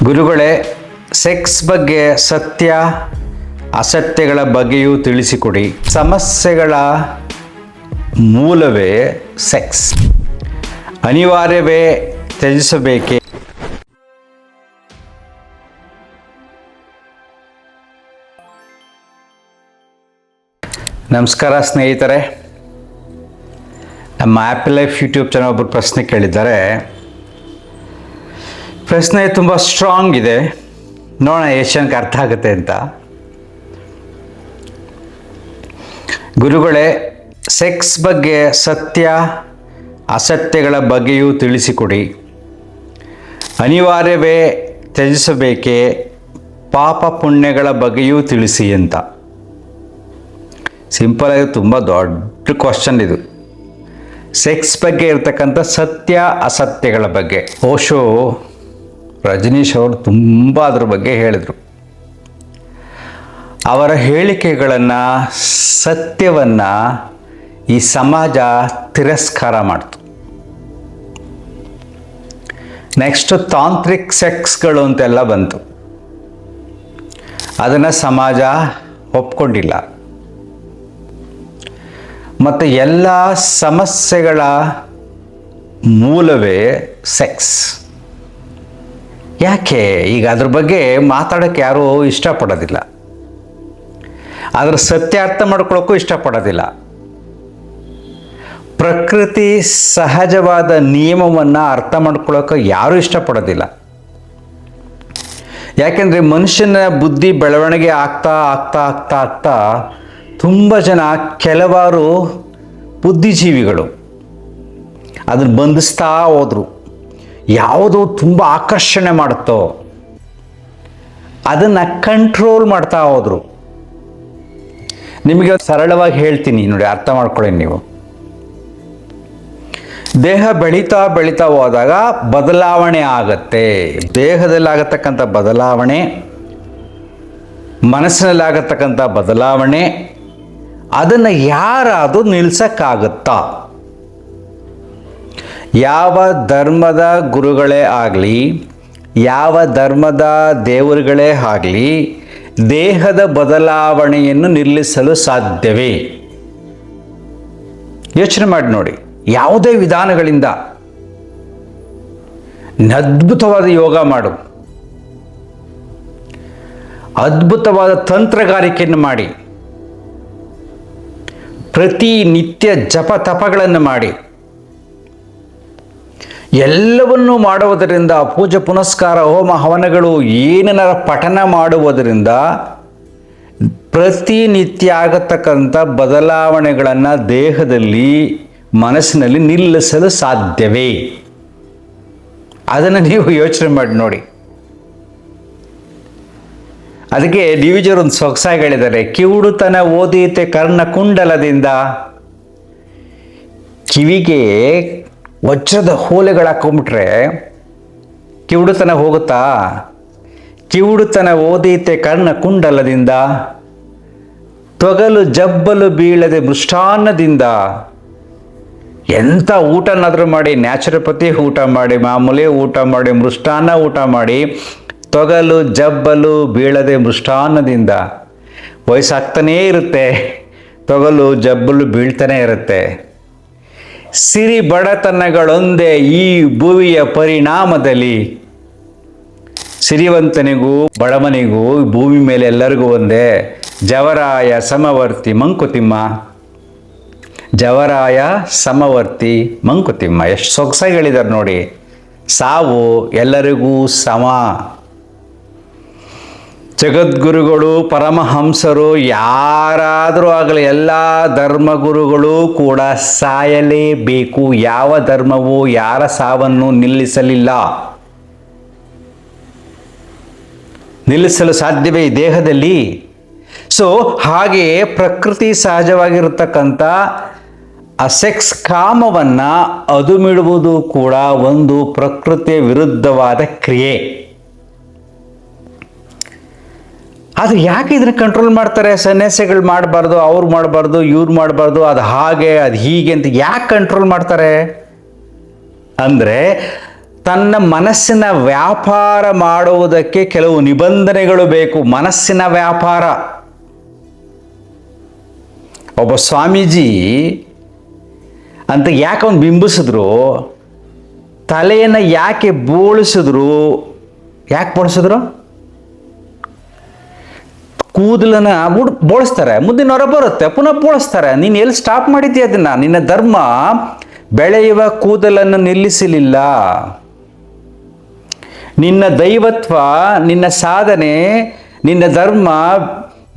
ಗುರುಗಳೇ, ಸೆಕ್ಸ್ ಬಗ್ಗೆ ಸತ್ಯ ಅಸತ್ಯಗಳ ಬಗ್ಗೆಯೂ ತಿಳಿಸಿಕೊಡಿ. ಸಮಸ್ಯೆಗಳ ಮೂಲವೇ ಸೆಕ್ಸ್. ಅನಿವಾರ್ಯವೇ, ತ್ಯಜಿಸಬೇಕೇ? ನಮಸ್ಕಾರ ಸ್ನೇಹಿತರೆ. ನಮ್ಮ ಆ್ಯಪಲ್ ಲೈಫ್ ಯೂಟ್ಯೂಬ್ ಚಾನಲ್ ಒಬ್ಬರು ಪ್ರಶ್ನೆ ಕೇಳಿದ್ದಾರೆ. ಪ್ರಶ್ನೆ ತುಂಬ ಸ್ಟ್ರಾಂಗ್ ಇದೆ, ನೋಡೋಣ ಎಷ್ಟು ಜನಕ್ಕೆ ಅರ್ಥ ಆಗುತ್ತೆ ಅಂತ. ಗುರುಗಳೇ, ಸೆಕ್ಸ್ ಬಗ್ಗೆ ಸತ್ಯ ಅಸತ್ಯಗಳ ಬಗ್ಗೆಯೂ ತಿಳಿಸಿಕೊಡಿ. ಅನಿವಾರ್ಯವೇ, ತ್ಯಜಿಸಬೇಕೇ? ಪಾಪ ಪುಣ್ಯಗಳ ಬಗ್ಗೆಯೂ ತಿಳಿಸಿ ಅಂತ. ಸಿಂಪಲಾಗಿ ತುಂಬ ದೊಡ್ಡ ಕ್ವಶನ್ ಇದು. ಸೆಕ್ಸ್ ಬಗ್ಗೆ ಇರತಕ್ಕಂಥ ಸತ್ಯ ಅಸತ್ಯಗಳ ಬಗ್ಗೆ ಓಶೋ ರಜನೀಶ್ ಅವರು ತುಂಬ ಅದ್ರ ಬಗ್ಗೆ ಹೇಳಿದರು. ಅವರ ಹೇಳಿಕೆಗಳನ್ನು, ಸತ್ಯವನ್ನು ಈ ಸಮಾಜ ತಿರಸ್ಕಾರ ಮಾಡ್ತು. ನೆಕ್ಸ್ಟ್ ತಾಂತ್ರಿಕ್ ಸೆಕ್ಸ್ಗಳು ಅಂತೆಲ್ಲ ಬಂತು. ಅದನ್ನು ಸಮಾಜ ಒಪ್ಕೊಂಡಿಲ್ಲ. ಮತ್ತು ಎಲ್ಲ ಸಮಸ್ಯೆಗಳ ಮೂಲವೇ ಸೆಕ್ಸ್. ಯಾಕೆ ಈಗ ಅದ್ರ ಬಗ್ಗೆ ಮಾತಾಡೋಕ್ಕೆ ಯಾರೂ ಇಷ್ಟಪಡೋದಿಲ್ಲ, ಅದರ ಸತ್ಯ ಅರ್ಥ ಮಾಡ್ಕೊಳ್ಳೋಕ್ಕೂ ಇಷ್ಟಪಡೋದಿಲ್ಲ. ಪ್ರಕೃತಿ ಸಹಜವಾದ ನಿಯಮವನ್ನು ಅರ್ಥ ಮಾಡ್ಕೊಳ್ಳೋಕೆ ಯಾರೂ ಇಷ್ಟಪಡೋದಿಲ್ಲ. ಯಾಕೆಂದರೆ ಮನುಷ್ಯನ ಬುದ್ಧಿ ಬೆಳವಣಿಗೆ ಆಗ್ತಾ ಆಗ್ತಾ ಆಗ್ತಾ ಆಗ್ತಾ ತುಂಬ ಜನ, ಕೆಲವಾರು ಬುದ್ಧಿಜೀವಿಗಳು ಅದನ್ನು ಬಂಧಿಸ್ತಾ ಹೋದರು. ಯಾವುದು ತುಂಬ ಆಕರ್ಷಣೆ ಮಾಡುತ್ತೋ ಅದನ್ನು ಕಂಟ್ರೋಲ್ ಮಾಡ್ತಾ ಹೋದರು. ನಿಮಗೆ ಸರಳವಾಗಿ ಹೇಳ್ತೀನಿ ನೋಡಿ, ಅರ್ಥ ಮಾಡ್ಕೊಳ್ಳಿ ನೀವು. ದೇಹ ಬೆಳೀತಾ ಬೆಳೀತಾ ಹೋದಾಗ ಬದಲಾವಣೆ ಆಗತ್ತೆ. ದೇಹದಲ್ಲಿ ಆಗತಕ್ಕಂಥ ಬದಲಾವಣೆ, ಮನಸ್ಸಿನಲ್ಲಿ ಆಗತಕ್ಕಂಥ ಬದಲಾವಣೆ, ಅದನ್ನು ಯಾರಾದರೂ ನಿಲ್ಲಿಸೋಕ್ಕಾಗುತ್ತಾ? ಯಾವ ಧರ್ಮದ ಗುರುಗಳೇ ಆಗಲಿ, ಯಾವ ಧರ್ಮದ ದೇವರುಗಳೇ ಆಗಲಿ, ದೇಹದ ಬದಲಾವಣೆಯನ್ನು ನಿಲ್ಲಿಸಲು ಸಾಧ್ಯವೇ? ಯೋಚನೆ ಮಾಡಿ ನೋಡಿ. ಯಾವುದೇ ವಿಧಾನಗಳಿಂದ ಅದ್ಭುತವಾದ ಯೋಗ ಮಾಡು, ಅದ್ಭುತವಾದ ತಂತ್ರಗಾರಿಕೆಯನ್ನು ಮಾಡಿ, ಪ್ರತಿನಿತ್ಯ ಜಪ ತಪಗಳನ್ನು ಮಾಡಿ, ಎಲ್ಲವನ್ನೂ ಮಾಡುವುದರಿಂದ, ಪೂಜೆ ಪುನಸ್ಕಾರ ಹೋಮ ಹವನಗಳು ಏನನ್ನಾರ ಪಠನ ಮಾಡುವುದರಿಂದ ಪ್ರತಿನಿತ್ಯ ಆಗತಕ್ಕಂಥ ಬದಲಾವಣೆಗಳನ್ನು ದೇಹದಲ್ಲಿ ಮನಸ್ಸಿನಲ್ಲಿ ನಿಲ್ಲಿಸಲು ಸಾಧ್ಯವೇ? ಅದನ್ನು ನೀವು ಯೋಚನೆ ಮಾಡಿ ನೋಡಿ. ಅದಕ್ಕೆ ಡಿ ವಿ ಜಿಯವರು ಒಂದು ಸೊಗಸಾಗಿ ಹೇಳಿದ್ದಾರೆ, ಕಿವುಡುತನ ಓದೀತೆ ಕರ್ಣಕುಂಡಲದಿಂದ. ಕಿವಿಗೆ ವಜ್ರದ ಹೋಲೆಗಳು ಹಾಕೊಂಡ್ಬಿಟ್ರೆ ಕಿವುಡುತನ ಹೋಗುತ್ತಾ? ಕಿವುಡುತನ ಓದೀತೆ ಕರ್ಣಕುಂಡಲದಿಂದ, ತೊಗಲು ಜಬ್ಬಲು ಬೀಳದೆ ಮೃಷ್ಟಾನ್ನದಿಂದ. ಎಂಥ ಊಟನಾದರೂ ಮಾಡಿ, ನ್ಯಾಚುರೋಪತಿ ಊಟ ಮಾಡಿ, ಮಾಮೂಲಿ ಊಟ ಮಾಡಿ, ಮೃಷ್ಟಾನ್ನ ಊಟ ಮಾಡಿ, ತೊಗಲು ಜಬ್ಬಲು ಬೀಳದೆ ಮೃಷ್ಟಾನ್ನದಿಂದ. ವಯಸ್ಸಾಗ್ತಾನೇ ಇರುತ್ತೆ, ತೊಗಲು ಜಬ್ಬಲು ಬೀಳ್ತಾನೆ ಇರುತ್ತೆ. ಸಿರಿ ಬಡತನಗಳೊಂದೇ ಈ ಭುವಿಯ ಪರಿಣಾಮದಲ್ಲಿ. ಸಿರಿವಂತನಿಗೂ ಬಡವನಿಗೂ ಭೂಮಿ ಮೇಲೆ ಎಲ್ಲರಿಗೂ ಒಂದೇ. ಜವರಾಯ ಸಮವರ್ತಿ ಮಂಕುತಿಮ್ಮ, ಜವರಾಯ ಸಮವರ್ತಿ ಮಂಕುತಿಮ್ಮ. ಎಷ್ಟು ಸೊಗಸಾಗಿ ಹೇಳಿದ್ದಾರೆ ನೋಡಿ. ಸಾವು ಎಲ್ಲರಿಗೂ ಸಮ. ಜಗದ್ಗುರುಗಳು, ಪರಮಹಂಸರು, ಯಾರಾದರೂ ಆಗಲಿ, ಎಲ್ಲ ಧರ್ಮಗುರುಗಳು ಕೂಡ ಸಾಯಲೇಬೇಕು. ಯಾವ ಧರ್ಮವೂ ಯಾರ ಸಾವನ್ನು ನಿಲ್ಲಿಸಲು ಸಾಧ್ಯವೇ ಈ ದೇಹದಲ್ಲಿ? ಸೊ ಹಾಗೆಯೇ ಪ್ರಕೃತಿ ಸಹಜವಾಗಿರತಕ್ಕಂಥ ಆ ಸೆಕ್ಸ್ ಕಾಮವನ್ನು ಅದುಮಿಡುವುದು ಕೂಡ ಒಂದು ಪ್ರಕೃತಿಯ ವಿರುದ್ಧವಾದ ಕ್ರಿಯೆ. ಅದು ಯಾಕೆ ಇದನ್ನು ಕಂಟ್ರೋಲ್ ಮಾಡ್ತಾರೆ? ಸನ್ಯಾಸಿಗಳು ಮಾಡಬಾರ್ದು, ಅವ್ರು ಮಾಡಬಾರ್ದು, ಇವ್ರು ಮಾಡಬಾರ್ದು, ಅದು ಹಾಗೆ ಅದು ಹೀಗೆ ಅಂತ ಯಾಕೆ ಕಂಟ್ರೋಲ್ ಮಾಡ್ತಾರೆ ಅಂದರೆ ತನ್ನ ಮನಸ್ಸಿನ ವ್ಯಾಪಾರ ಮಾಡುವುದಕ್ಕೆ ಕೆಲವು ನಿಬಂಧನೆಗಳು ಬೇಕು. ಮನಸ್ಸಿನ ವ್ಯಾಪಾರ. ಒಬ್ಬ ಸ್ವಾಮೀಜಿ ಅಂತ ಯಾಕೆ ಅವನು ಬಿಂಬಿಸಿದ್ರು, ತಲೆಯನ್ನು ಯಾಕೆ ಬೋಳಿಸಿದ್ರು, ಯಾಕೆ ಬೋಳಿಸಿದ್ರು? ಕೂದಲನ್ನ ಬೋಳಿಸ್ತಾರೆ, ಮುಂದಿನ ಹೊರ ಬರುತ್ತೆ, ಪುನಃ ಬೋಳಿಸ್ತಾರೆ. ನೀನು ಎಲ್ಲಿ ಸ್ಟಾಪ್ ಮಾಡಿದ್ದೀಯ ಅದನ್ನ? ನಿನ್ನ ಧರ್ಮ ಬೆಳೆಯುವ ಕೂದಲನ್ನು ನಿಲ್ಲಿಸಲಿಲ್ಲ. ನಿನ್ನ ದೈವತ್ವ, ನಿನ್ನ ಸಾಧನೆ, ನಿನ್ನ ಧರ್ಮ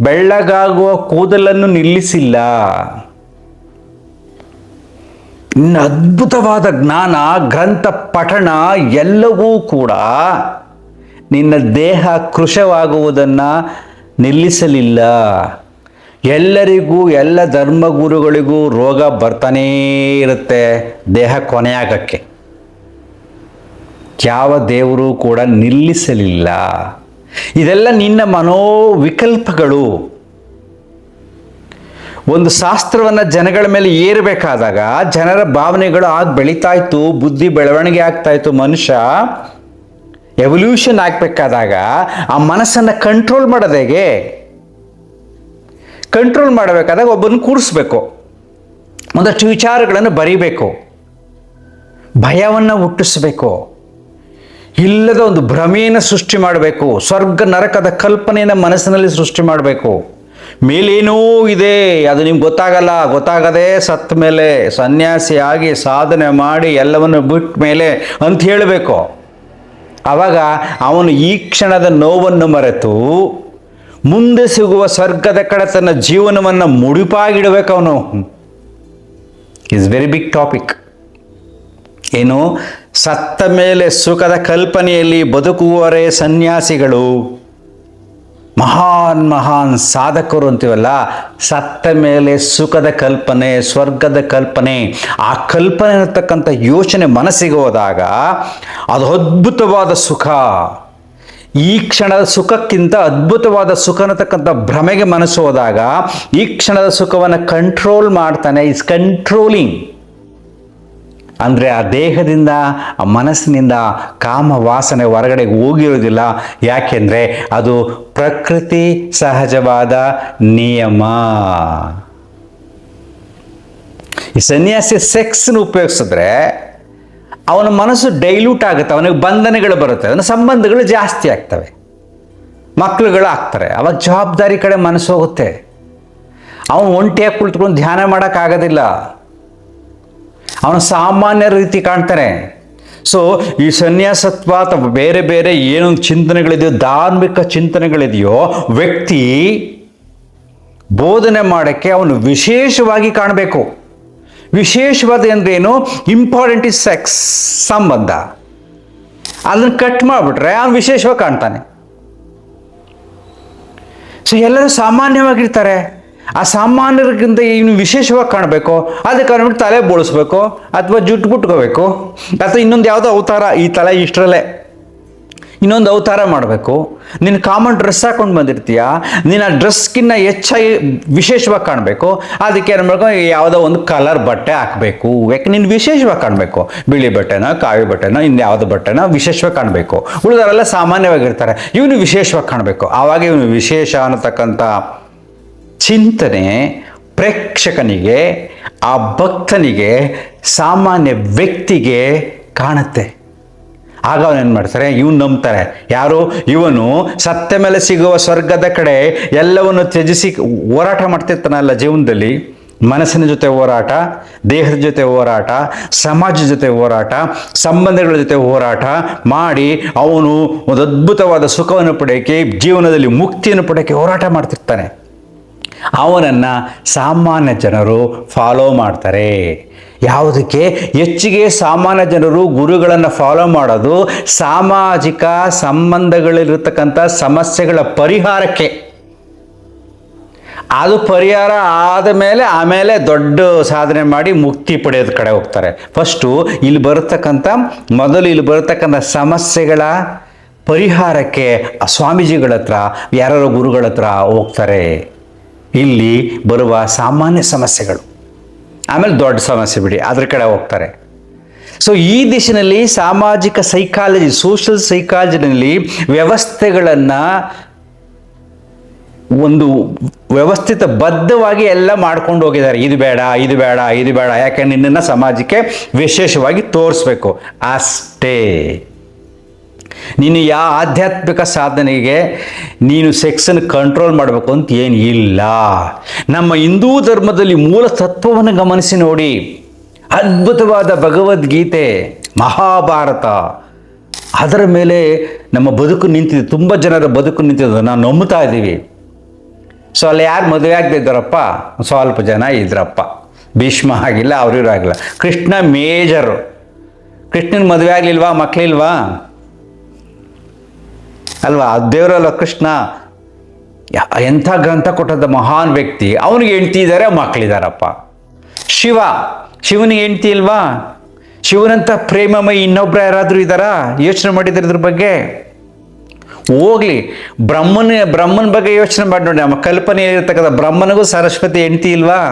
ಬೆಳ್ಳಗಾಗುವ ಕೂದಲನ್ನು ನಿಲ್ಲಿಸಿಲ್ಲ. ನಿನ್ನ ಅದ್ಭುತವಾದ ಜ್ಞಾನ, ಗ್ರಂಥ ಪಠಣ ಎಲ್ಲವೂ ಕೂಡ ನಿನ್ನ ದೇಹ ಕೃಶವಾಗುವುದನ್ನು ನಿಲ್ಲಿಸಲಿಲ್ಲ. ಎಲ್ಲರಿಗೂ, ಎಲ್ಲ ಧರ್ಮಗುರುಗಳಿಗೂ ರೋಗ ಬರ್ತಾನೇ ಇರುತ್ತೆ ದೇಹ ಕೊನೆಯಾಗಕ್ಕೆ. ಯಾವ ದೇವರು ಕೂಡ ನಿಲ್ಲಿಸಲಿಲ್ಲ. ಇದೆಲ್ಲ ನಿನ್ನ ಮನೋವಿಕಲ್ಪಗಳು. ಒಂದು ಶಾಸ್ತ್ರವನ್ನು ಜನಗಳ ಮೇಲೆ ಏರಬೇಕಾದಾಗ ಜನರ ಭಾವನೆಗಳು ಬೆಳೀತಾ ಇತ್ತು, ಬುದ್ಧಿ ಬೆಳವಣಿಗೆ ಆಗ್ತಾ ಇತ್ತು. ಮನುಷ್ಯ ಎವಲ್ಯೂಷನ್ ಆಗಬೇಕಾದಾಗ ಆ ಮನಸ್ಸನ್ನು ಕಂಟ್ರೋಲ್ ಮಾಡೋದು ಹೇಗೆ? ಕಂಟ್ರೋಲ್ ಮಾಡಬೇಕಾದಾಗ ಒಬ್ಬನ ಕೂರಿಸ್ಬೇಕು, ಒಂದಷ್ಟು ವಿಚಾರಗಳನ್ನು ಬರೀಬೇಕು, ಭಯವನ್ನು ಹುಟ್ಟಿಸ್ಬೇಕು, ಇಲ್ಲದ ಒಂದು ಭ್ರಮೆಯನ್ನು ಸೃಷ್ಟಿ ಮಾಡಬೇಕು, ಸ್ವರ್ಗ ನರಕದ ಕಲ್ಪನೆಯನ್ನು ಮನಸ್ಸಿನಲ್ಲಿ ಸೃಷ್ಟಿ ಮಾಡಬೇಕು. ಮೇಲೇನೋ ಇದೆ, ಅದು ನಿಮ್ಗೆ ಗೊತ್ತಾಗದೆ ಸತ್ತ ಮೇಲೆ ಸನ್ಯಾಸಿಯಾಗಿ ಸಾಧನೆ ಮಾಡಿ ಎಲ್ಲವನ್ನು ಬಿಟ್ಟ ಮೇಲೆ ಅಂತ ಹೇಳಬೇಕು. ಆವಾಗ ಅವನು ಈ ಕ್ಷಣದ ನೋವನ್ನು ಮರೆತು ಮುಂದೆ ಸಿಗುವ ಸ್ವರ್ಗದ ಕಡೆ ತನ್ನ ಜೀವನವನ್ನು ಮುಡಿಪಾಗಿಡಬೇಕು. ಅವನು ಇಸ್ ವೆರಿ ಬಿಗ್ ಟಾಪಿಕ್. ಏನು? ಸತ್ತ ಮೇಲೆ ಸುಖದ ಕಲ್ಪನೆಯಲ್ಲಿ ಬದುಕುವವರೇ ಸನ್ಯಾಸಿಗಳು, ಮಹಾನ್ ಸಾಧಕರು ಅಂತೀವಲ್ಲ. ಸತ್ತ ಮೇಲೆ ಸುಖದ ಕಲ್ಪನೆ, ಸ್ವರ್ಗದ ಕಲ್ಪನೆ, ಆ ಕಲ್ಪನೆ ಇರತಕ್ಕಂಥ ಯೋಚನೆ ಮನಸ್ಸಿಗೆ ಹೋದಾಗ ಅದು ಅದ್ಭುತವಾದ ಸುಖ. ಈ ಕ್ಷಣದ ಸುಖಕ್ಕಿಂತ ಅದ್ಭುತವಾದ ಸುಖ ಅನ್ನತಕ್ಕಂಥ ಭ್ರಮೆಗೆ ಮನಸ್ಸು ಹೋದಾಗ ಈ ಕ್ಷಣದ ಸುಖವನ್ನು ಕಂಟ್ರೋಲ್ ಮಾಡ್ತಾನೆ. Is controlling. ಅಂದರೆ ಆ ದೇಹದಿಂದ, ಆ ಮನಸ್ಸಿನಿಂದ ಕಾಮ ವಾಸನೆ ಹೊರಗಡೆ ಹೋಗಿರೋದಿಲ್ಲ. ಯಾಕೆಂದರೆ ಅದು ಪ್ರಕೃತಿ ಸಹಜವಾದ ನಿಯಮ. ಈ ಸನ್ಯಾಸಿ ಸೆಕ್ಸ್ನ ಉಪಯೋಗಿಸಿದ್ರೆ ಅವನ ಮನಸ್ಸು ಡೈಲ್ಯೂಟ್ ಆಗುತ್ತೆ, ಅವನಿಗೆ ಬಂಧನಗಳು ಬರುತ್ತೆ, ಅವನ ಸಂಬಂಧಗಳು ಜಾಸ್ತಿ ಆಗ್ತವೆ, ಮಕ್ಕಳುಗಳು ಆಗ್ತಾರೆ. ಅವಾಗ ಜವಾಬ್ದಾರಿ ಕಡೆ ಮನಸ್ಸು ಹೋಗುತ್ತೆ. ಅವನು ಒಂಟಿಯಾಗಿ ಕುಳಿತುಕೊಂಡು ಧ್ಯಾನ ಮಾಡೋಕ್ಕಾಗೋದಿಲ್ಲ, ಅವನು ಸಾಮಾನ್ಯ ರೀತಿ ಕಾಣ್ತಾನೆ. ಸೊ ಈ ಸನ್ಯಾಸತ್ವ ಅಥವಾ ಬೇರೆ ಬೇರೆ ಏನೊಂದು ಚಿಂತನೆಗಳಿದೆಯೋ, ಧಾರ್ಮಿಕ ಚಿಂತನೆಗಳಿದೆಯೋ, ವ್ಯಕ್ತಿ ಬೋಧನೆ ಮಾಡೋಕ್ಕೆ ಅವನು ವಿಶೇಷವಾಗಿ ಕಾಣಬೇಕು. ವಿಶೇಷವಾದ ಅಂದ್ರೇನು? ಇಂಪಾರ್ಟೆಂಟ್ ಇಸ್ ಸೆಕ್ಸ್, ಸಂಬಂಧ. ಅದನ್ನು ಕಟ್ ಮಾಡಿಬಿಟ್ರೆ ಅವನು ವಿಶೇಷವಾಗಿ ಕಾಣ್ತಾನೆ. ಸೊ ಎಲ್ಲರೂ ಸಾಮಾನ್ಯವಾಗಿರ್ತಾರೆ. ಆ ಸಾಮಾನ್ಯರಿಗಿಂತ ಇನ್ನು ವಿಶೇಷವಾಗಿ ಕಾಣಬೇಕು, ಅದಕ್ಕೆ ಅಂದ್ಬಿಟ್ಟು ತಲೆ ಬೋಳಿಸ್ಬೇಕು, ಅಥವಾ ಜುಟ್ಟು ಬಿಟ್ಕೋಬೇಕು, ಅಥವಾ ಇನ್ನೊಂದು ಯಾವುದೋ ಅವತಾರ, ಈ ತಲೆ ಇಷ್ಟರಲ್ಲೇ ಇನ್ನೊಂದು ಅವತಾರ ಮಾಡಬೇಕು. ನೀನು ಕಾಮನ್ ಡ್ರೆಸ್ ಹಾಕೊಂಡು ಬಂದಿರ್ತೀಯ, ನೀನು ಆ ಡ್ರೆಸ್ಗಿನ್ನ ಹೆಚ್ಚಾಗಿ ವಿಶೇಷವಾಗಿ ಕಾಣಬೇಕು. ಅದಕ್ಕೆ ಏನು ಮಾಡಬೇಕು? ಯಾವುದೋ ಒಂದು ಕಲರ್ ಬಟ್ಟೆ ಹಾಕಬೇಕು. ಯಾಕೆ ನೀನು ವಿಶೇಷವಾಗಿ ಕಾಣಬೇಕು. ಬಿಳಿ ಬಟ್ಟೆನೋ, ಕಾವಿ ಬಟ್ಟೆನೋ, ಇನ್ಯಾವುದೋ ಬಟ್ಟೆನೋ ವಿಶೇಷವಾಗಿ ಕಾಣಬೇಕು. ಉಳಿದವರೆಲ್ಲ ಸಾಮಾನ್ಯವಾಗಿರ್ತಾರೆ, ಇವನು ವಿಶೇಷವಾಗಿ ಕಾಣಬೇಕು. ಆವಾಗ ಇವನು ವಿಶೇಷ ಅನ್ನತಕ್ಕಂಥ ಚಿಂತನೆ ಪ್ರೇಕ್ಷಕನಿಗೆ, ಆ ಭಕ್ತನಿಗೆ, ಸಾಮಾನ್ಯ ವ್ಯಕ್ತಿಗೆ ಕಾಣುತ್ತೆ. ಆಗ ಅವನೇನು ಮಾಡ್ತಾರೆ? ಇವನು ನಂಬ್ತಾರೆ. ಯಾರು? ಇವನು ಸತ್ತ ಮೇಲೆ ಸಿಗುವ ಸ್ವರ್ಗದ ಕಡೆ ಎಲ್ಲವನ್ನು ತ್ಯಜಿಸಿ ಹೋರಾಟ ಮಾಡ್ತಿರ್ತಾನಲ್ಲ ಜೀವನದಲ್ಲಿ. ಮನಸ್ಸಿನ ಜೊತೆ ಹೋರಾಟ, ದೇಹದ ಜೊತೆ ಹೋರಾಟ, ಸಮಾಜದ ಜೊತೆ ಹೋರಾಟ, ಸಂಬಂಧಗಳ ಜೊತೆ ಹೋರಾಟ ಮಾಡಿ ಅವನು ಒಂದು ಅದ್ಭುತವಾದ ಸುಖವನ್ನು ಪಡೆಯೋಕ್ಕೆ, ಜೀವನದಲ್ಲಿ ಮುಕ್ತಿಯನ್ನು ಪಡೆಯೋಕ್ಕೆ ಹೋರಾಟ ಮಾಡ್ತಿರ್ತಾನೆ. ಅವನನ್ನು ಸಾಮಾನ್ಯ ಜನರು ಫಾಲೋ ಮಾಡ್ತಾರೆ. ಯಾವುದಕ್ಕೆ? ಹೆಚ್ಚಿಗೆ ಸಾಮಾನ್ಯ ಜನರು ಗುರುಗಳನ್ನು ಫಾಲೋ ಮಾಡೋದು ಸಾಮಾಜಿಕ ಸಂಬಂಧಗಳಿರತಕ್ಕಂಥ ಸಮಸ್ಯೆಗಳ ಪರಿಹಾರಕ್ಕೆ. ಅದು ಪರಿಹಾರ ಆದ ಮೇಲೆ ಆಮೇಲೆ ದೊಡ್ಡ ಸಾಧನೆ ಮಾಡಿ ಮುಕ್ತಿ ಪಡೆಯೋದ ಕಡೆ ಹೋಗ್ತಾರೆ. ಫಸ್ಟು ಇಲ್ಲಿ ಬರತಕ್ಕಂಥ ಸಮಸ್ಯೆಗಳ ಪರಿಹಾರಕ್ಕೆ ಸ್ವಾಮೀಜಿಗಳ ಹತ್ರ, ಯಾರೋ ಗುರುಗಳ ಹತ್ರ ಹೋಗ್ತಾರೆ. ಇಲ್ಲಿ ಬರುವ ಸಾಮಾನ್ಯ ಸಮಸ್ಯೆಗಳು, ಆಮೇಲೆ ದೊಡ್ಡ ಸಮಸ್ಯೆ ಬಿಡಿ ಅದ್ರ ಕಡೆ ಹೋಗ್ತಾರೆ. ಸೊ ಈ ದಿಶಿನಲ್ಲಿ ಸಾಮಾಜಿಕ ಸೈಕಾಲಜಿ, ಸೋಷಿಯಲ್ ಸೈಕಾಲಜಿನಲ್ಲಿ ವ್ಯವಸ್ಥೆಗಳನ್ನು ಒಂದು ವ್ಯವಸ್ಥಿತ ಬದ್ಧವಾಗಿ ಎಲ್ಲ ಮಾಡ್ಕೊಂಡು ಹೋಗಿದ್ದಾರೆ. ಇದು ಬೇಡ, ಇದು ಬೇಡ, ಇದು ಬೇಡ, ಯಾಕೆ ನಿನ್ನನ್ನು ಸಮಾಜಕ್ಕೆ ವಿಶೇಷವಾಗಿ ತೋರಿಸ್ಬೇಕು ಅಷ್ಟೇ. ನೀನು ಯಾವ ಆಧ್ಯಾತ್ಮಿಕ ಸಾಧನೆಗೆ ನೀನು ಸೆಕ್ಸನ್ನು ಕಂಟ್ರೋಲ್ ಮಾಡಬೇಕು ಅಂತ ಏನು ಇಲ್ಲ. ನಮ್ಮ ಹಿಂದೂ ಧರ್ಮದಲ್ಲಿ ಮೂಲ ತತ್ವವನ್ನು ಗಮನಿಸಿ ನೋಡಿ. ಅದ್ಭುತವಾದ ಭಗವದ್ಗೀತೆ, ಮಹಾಭಾರತ, ಅದರ ಮೇಲೆ ನಮ್ಮ ಬದುಕು ನಿಂತಿದೆ. ತುಂಬ ಜನರ ಬದುಕು ನಿಂತಿದೆ, ನಾವು ನಂಬ್ತಾ ಇದ್ದೀವಿ. ಸೊ ಅಲ್ಲಿ ಯಾರು ಮದುವೆ ಆಗದಿದ್ದಾರಪ್ಪ, ಸ್ವಲ್ಪ ಜನ ಇದ್ರಪ್ಪ. ಭೀಷ್ಮ ಆಗಿಲ್ಲ, ಅವ್ರಿವ್ರು ಆಗಿಲ್ಲ. ಕೃಷ್ಣ ಮೇಜರು. ಕೃಷ್ಣನ ಮದುವೆ ಆಗಲಿಲ್ವಾ, ಮಕ್ಕಳಿಲ್ವಾ ಅಲ್ವಾ? ದೇವರಲ್ಲ ಕೃಷ್ಣ. ಎಂಥ ಗ್ರಂಥ ಕೊಟ್ಟದ ಮಹಾನ್ ವ್ಯಕ್ತಿ, ಅವನಿಗೆ ಹೆಂಡ್ತಿ ಇದ್ದಾರೆ, ಮಕ್ಕಳಿದಾರಪ್ಪ. ಶಿವನಿಗೆ ಹೆಂಡ್ತಿ ಇಲ್ವಾ? ಶಿವನಂಥ ಪ್ರೇಮಮಯಿ ಇನ್ನೊಬ್ರು ಯಾರಾದರೂ ಇದ್ದಾರಾ? ಯೋಚನೆ ಮಾಡಿದ್ರೆ ಇದ್ರ ಬಗ್ಗೆ ಹೋಗ್ಲಿ. ಬ್ರಹ್ಮನ ಬಗ್ಗೆ ಯೋಚನೆ ಮಾಡಿ ನೋಡಿ. ನಮ್ಮ ಕಲ್ಪನೆ ಇರತಕ್ಕಂಥ ಬ್ರಹ್ಮನಿಗೂ ಸರಸ್ವತಿ ಹೆಂಡ್ತಿ ಇಲ್ವಾ?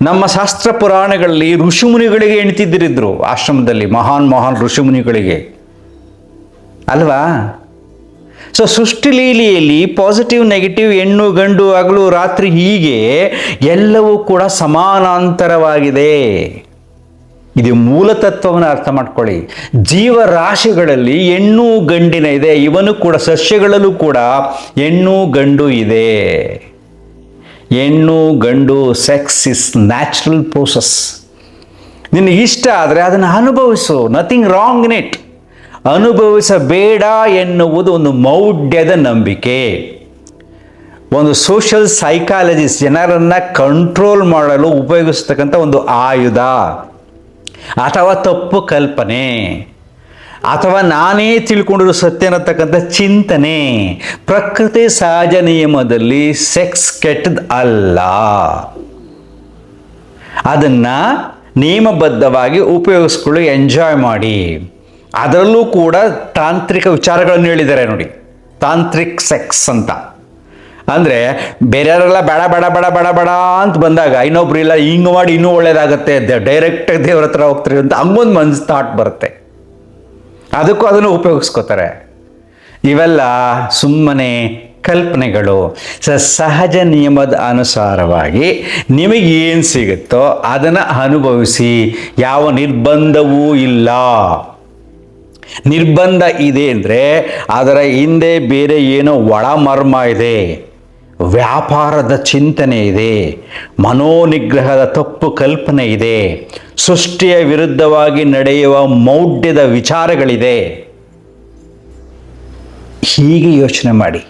ನಮ್ಮ ಶಾಸ್ತ್ರ ಪುರಾಣಗಳಲ್ಲಿ ಋಷಿಮುನಿಗಳಿಗೆ ಹೆಂಡ್ತಿದ್ದಿರಿದ್ರು ಆಶ್ರಮದಲ್ಲಿ, ಮಹಾನ್ ಋಷಿಮುನಿಗಳಿಗೆ ಅಲ್ವಾ? ಸೊ ಸೃಷ್ಟಿ ಲೀಲೆಯಲ್ಲಿ ಪಾಸಿಟಿವ್ ನೆಗೆಟಿವ್, ಹೆಣ್ಣು ಗಂಡು, ಹಗಲು ರಾತ್ರಿ, ಹೀಗೆ ಎಲ್ಲವೂ ಕೂಡ ಸಮಾನಾಂತರವಾಗಿದೆ. ಇದು ಮೂಲ ತತ್ವವನ್ನು ಅರ್ಥ ಮಾಡ್ಕೊಳ್ಳಿ. ಜೀವರಾಶಿಗಳಲ್ಲಿ ಹೆಣ್ಣು ಗಂಡಿನ ಇದೆ. ಇವನು ಕೂಡ ಸಸ್ಯಗಳಲ್ಲೂ ಕೂಡ ಹೆಣ್ಣು ಗಂಡು ಇದೆ. ಹೆಣ್ಣು ಗಂಡು ಸೆಕ್ಸ್ ಇಸ್ ನ್ಯಾಚುರಲ್ ಪ್ರೋಸೆಸ್. ನಿನಗೆ ಇಷ್ಟ ಆದರೆ ಅದನ್ನು ಅನುಭವಿಸು, ನಥಿಂಗ್ ರಾಂಗ್ ಇನ್ ಇಟ್. ಅನುಭವಿಸಬೇಡ ಎನ್ನುವುದು ಒಂದು ಮೌಢ್ಯದ ನಂಬಿಕೆ. ಒಂದು ಸೋಷಿಯಲ್ ಸೈಕಾಲಜಿಸ್ಟ್ ಜನರನ್ನು ಕಂಟ್ರೋಲ್ ಮಾಡಲು ಉಪಯೋಗಿಸ್ತಕ್ಕಂಥ ಒಂದು ಆಯುಧ, ಅಥವಾ ತಪ್ಪು ಕಲ್ಪನೆ, ಅಥವಾ ನಾನೇ ತಿಳ್ಕೊಂಡಿರೋ ಸತ್ಯ ಅನ್ನತಕ್ಕಂಥ ಚಿಂತನೆ. ಪ್ರಕೃತಿ ಸಹಜ ನಿಯಮದಲ್ಲಿ ಸೆಕ್ಸ್ ಕೆಟ್ಟದ್ದು ಅಲ್ಲ. ಅದನ್ನು ನಿಯಮಬದ್ಧವಾಗಿ ಉಪಯೋಗಿಸ್ಕೊಳ್ಳಿ, ಎಂಜಾಯ್ ಮಾಡಿ. ಅದರಲ್ಲೂ ಕೂಡ ತಾಂತ್ರಿಕ ವಿಚಾರಗಳನ್ನು ಹೇಳಿದ್ದಾರೆ ನೋಡಿ. ತಾಂತ್ರಿಕ್ ಸೆಕ್ಸ್ ಅಂತ ಅಂದರೆ ಬೇರೆಯವರೆಲ್ಲ ಬೇಡ ಬೇಡ ಬೇಡ ಬೇಡ ಬೇಡ ಅಂತ ಬಂದಾಗ ಇನ್ನೊಬ್ರು ಇಲ್ಲ ಹಿಂಗೆ ಮಾಡಿ ಇನ್ನೂ ಒಳ್ಳೇದಾಗತ್ತೆ, ಡೈರೆಕ್ಟಾಗಿ ದೇವ್ರ ಹತ್ರ ಹೋಗ್ತಾರೆ ಅಂತ ಹಂಗೊಂದು ಮನ್ಸು ಥಾಟ್ ಬರುತ್ತೆ. ಅದಕ್ಕೂ ಅದನ್ನು ಉಪಯೋಗಿಸ್ಕೋತಾರೆ. ಇವೆಲ್ಲ ಸುಮ್ಮನೆ ಕಲ್ಪನೆಗಳು. ಸಹಜ ನಿಯಮದ ಅನುಸಾರವಾಗಿ ನಿಮಗೇನು ಸಿಗುತ್ತೋ ಅದನ್ನು ಅನುಭವಿಸಿ. ಯಾವ ನಿರ್ಬಂಧವೂ ಇಲ್ಲ. ನಿರ್ಬಂಧ ಇದೆ ಅಂದರೆ ಅದರ ಹಿಂದೆ ಬೇರೆ ಏನೋ ಒಳಮರ್ಮ ಇದೆ, ವ್ಯಾಪಾರದ ಚಿಂತನೆ ಇದೆ, ಮನೋನಿಗ್ರಹದ ತಪ್ಪು ಕಲ್ಪನೆ ಇದೆ, ಸೃಷ್ಟಿಯ ವಿರುದ್ಧವಾಗಿ ನಡೆಯುವ ಮೌಢ್ಯದ ವಿಚಾರಗಳಿದೆ. ಹೀಗೆ ಯೋಚನೆ ಮಾಡಿ.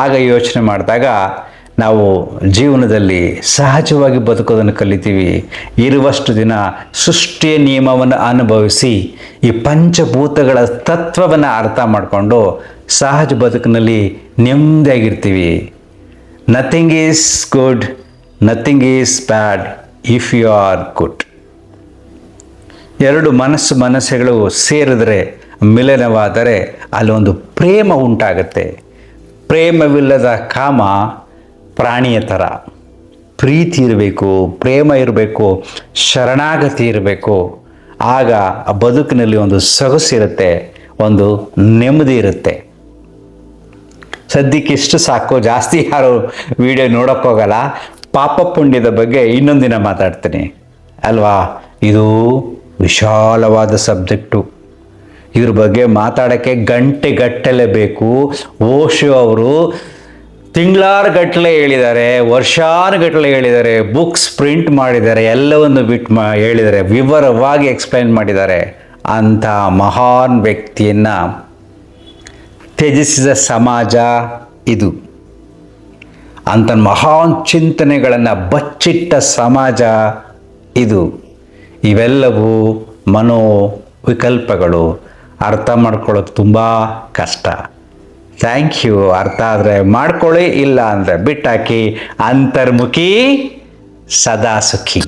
ಆಗ ಯೋಚನೆ ಮಾಡಿದಾಗ ನಾವು ಜೀವನದಲ್ಲಿ ಸಹಜವಾಗಿ ಬದುಕೋದನ್ನು ಕಲಿತೀವಿ. ಇರುವಷ್ಟು ದಿನ ಸೃಷ್ಟಿಯ ನಿಯಮವನ್ನು ಅನುಭವಿಸಿ ಈ ಪಂಚಭೂತಗಳ ತತ್ವವನ್ನು ಅರ್ಥ ಮಾಡಿಕೊಂಡು ಸಹಜ ಬದುಕಿನಲ್ಲಿ ನೆಮ್ಮದಿಯಾಗಿರ್ತೀವಿ. Nothing is good, nothing is bad if you are good. ಎರಡು ಮನಸ್ಸುಗಳು ಸೇರಿದ್ರೆ, ಮಿಲನವಾದರೆ ಅಲ್ಲೊಂದು ಪ್ರೇಮ ಉಂಟಾಗುತ್ತೆ. ಪ್ರೇಮವಿಲ್ಲದ ಕಾಮ ಪ್ರಾಣಿಯ ಥರ. ಪ್ರೀತಿ ಇರಬೇಕು, ಪ್ರೇಮ ಇರಬೇಕು, ಶರಣಾಗತಿ ಇರಬೇಕು. ಆಗ ಆ ಬದುಕಿನಲ್ಲಿ ಒಂದು ಸೊಗಸಿರುತ್ತೆ, ಒಂದು ನೆಮ್ಮದಿ ಇರುತ್ತೆ. ಸದ್ಯಕ್ಕೆ ಇಷ್ಟು ಸಾಕು, ಜಾಸ್ತಿ ಯಾರು ವಿಡಿಯೋ ನೋಡೋಕ್ಕೋಗಲ್ಲ. ಪಾಪ ಪುಣ್ಯದ ಬಗ್ಗೆ ಇನ್ನೊಂದಿನ ಮಾತಾಡ್ತೀನಿ ಅಲ್ವಾ. ಇದು ವಿಶಾಲವಾದ ಸಬ್ಜೆಕ್ಟು. ಇದ್ರ ಬಗ್ಗೆ ಮಾತಾಡೋಕ್ಕೆ ಗಂಟೆಗಟ್ಟಲೆ ಬೇಕು. ಓಶೋ ಅವರು ತಿಂಗಳಾನುಗಟ್ಟಲೆ ಹೇಳಿದ್ದಾರೆ, ವರ್ಷಾನುಗಟ್ಟಲೆ ಹೇಳಿದ್ದಾರೆ, ಬುಕ್ಸ್ ಪ್ರಿಂಟ್ ಮಾಡಿದ್ದಾರೆ, ಎಲ್ಲವನ್ನು ಬಿಟ್ಟು ಹೇಳಿದ್ದಾರೆ, ವಿವರವಾಗಿ ಎಕ್ಸ್ಪ್ಲೈನ್ ಮಾಡಿದ್ದಾರೆ. ಅಂಥ ಮಹಾನ್ ವ್ಯಕ್ತಿಯನ್ನು ತ್ಯಜಿಸಿದ ಸಮಾಜ ಇದು. ಅಂಥ ಮಹಾನ್ ಚಿಂತನೆಗಳನ್ನು ಬಚ್ಚಿಟ್ಟ ಸಮಾಜ ಇದು. ಇವೆಲ್ಲವೂ ಮನೋವಿಕಲ್ಪಗಳು. ಅರ್ಥ ಮಾಡ್ಕೊಳ್ಳೋದು ತುಂಬ ಕಷ್ಟ. Thank you. ಅರ್ಥ ಆದರೆ ಮಾಡ್ಕೊಳ್ಳಿ, ಇಲ್ಲ ಅಂದರೆ ಬಿಟ್ಟಾಕಿ. ಅಂತರ್ಮುಖಿ ಸದಾ ಸುಖಿ.